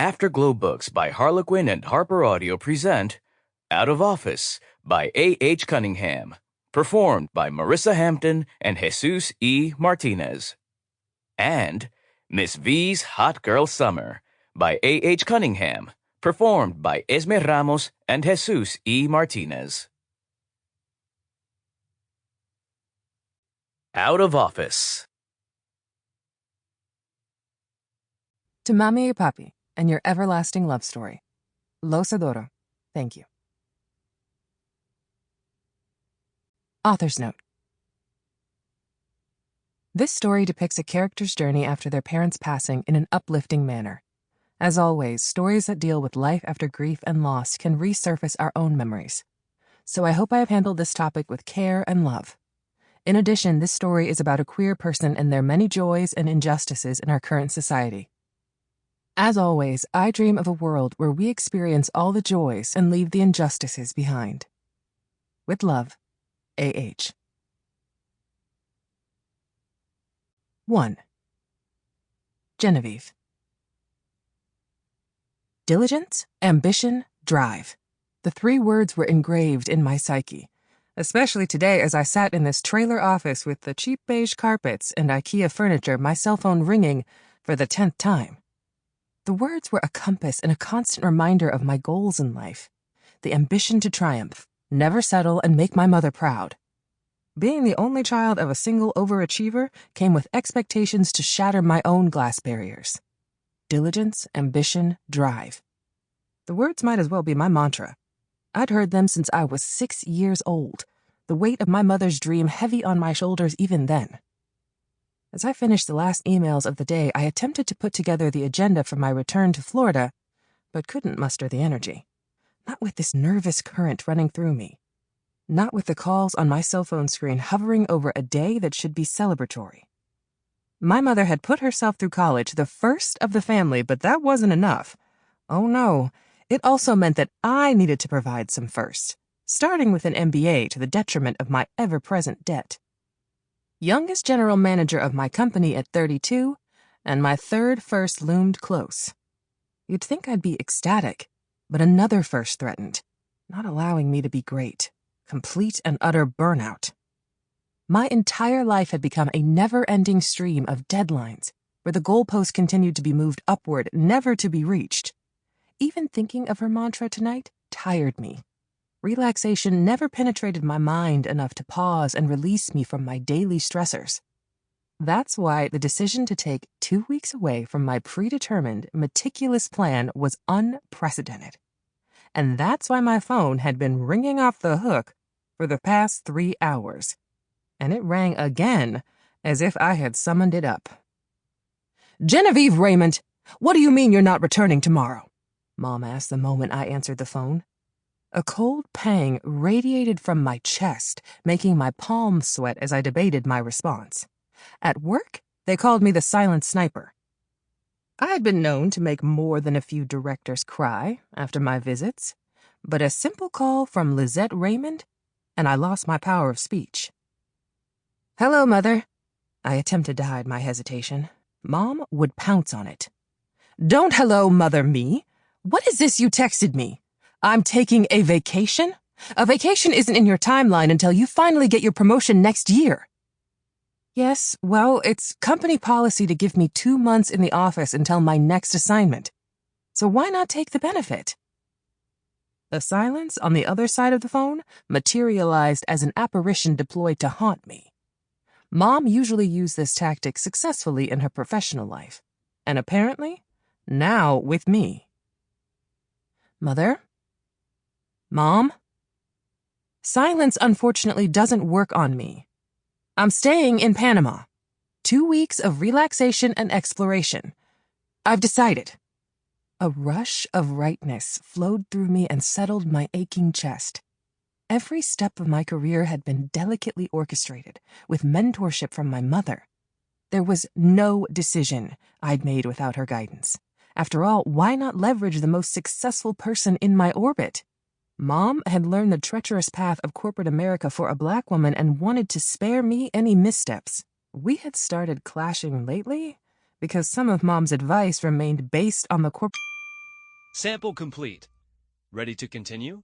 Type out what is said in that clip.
Afterglow Books by Harlequin and HarlequinAudio present Out of Office by A.H. Cunningham, performed by Marissa Hampton and Jesus E. Martinez. And Miss V's Hot Girl Summer by A.H. Cunningham, performed by Esme Ramos and Jesus E. Martinez. Out of Office. To Mami y Papi and your everlasting love story. Los adoro. Thank you. Author's note. This story depicts a character's journey after their parents' passing in an uplifting manner. As always, stories that deal with life after grief and loss can resurface our own memories. So I hope I have handled this topic with care and love. In addition, this story is about a queer person and their many joys and injustices in our current society. As always, I dream of a world where we experience all the joys and leave the injustices behind. With love, A.H. 1. Genevieve. Diligence, ambition, drive. The three words were engraved in my psyche, especially today as I sat in this trailer office with the cheap beige carpets and IKEA furniture, my cell phone ringing for the 10th time. The words were a compass and a constant reminder of my goals in life. The ambition to triumph, never settle, and make my mother proud. Being the only child of a single overachiever came with expectations to shatter my own glass barriers. Diligence, ambition, drive. The words might as well be my mantra. I'd heard them since I was 6 years old, the weight of my mother's dream heavy on my shoulders even then. As I finished the last emails of the day, I attempted to put together the agenda for my return to Florida, but couldn't muster the energy. Not with this nervous current running through me. Not with the calls on my cell phone screen hovering over a day that should be celebratory. My mother had put herself through college, the first of the family, but that wasn't enough. Oh no, it also meant that I needed to provide some first, starting with an MBA to the detriment of my ever-present debt. Youngest general manager of my company at 32, and my third first loomed close. You'd think I'd be ecstatic, but another first threatened, not allowing me to be great, complete and utter burnout. My entire life had become a never-ending stream of deadlines, where the goalpost continued to be moved upward, never to be reached. Even thinking of her mantra tonight tired me. Relaxation never penetrated my mind enough to pause and release me from my daily stressors. That's why the decision to take 2 weeks away from my predetermined, meticulous plan was unprecedented. And that's why my phone had been ringing off the hook for the past 3 hours. And it rang again, as if I had summoned it up. "Genevieve Raymond, what do you mean you're not returning tomorrow?" Mom asked the moment I answered the phone. A cold pang radiated from my chest, making my palms sweat as I debated my response. At work, they called me the silent sniper. I had been known to make more than a few directors cry after my visits, but a simple call from Lizette Raymond, and I lost my power of speech. "Hello, Mother." I attempted to hide my hesitation. Mom would pounce on it. "Don't hello, Mother me. What is this you texted me? I'm taking a vacation? A vacation isn't in your timeline until you finally get your promotion next year." "Yes, well, it's company policy to give me 2 months in the office until my next assignment. So why not take the benefit?" The silence on the other side of the phone materialized as an apparition deployed to haunt me. Mom usually used this tactic successfully in her professional life, and apparently, now with me. "Mother? Mom?" Silence unfortunately doesn't work on me. I'm staying in Panama. 2 weeks of relaxation and exploration. I've decided. A rush of rightness flowed through me and settled my aching chest. Every step of my career had been delicately orchestrated, with mentorship from my mother. There was no decision I'd made without her guidance. After all, why not leverage the most successful person in my orbit? Mom had learned the treacherous path of corporate America for a Black woman and wanted to spare me any missteps. We had started clashing lately because some of Mom's advice remained based on the Sample complete. Ready to continue?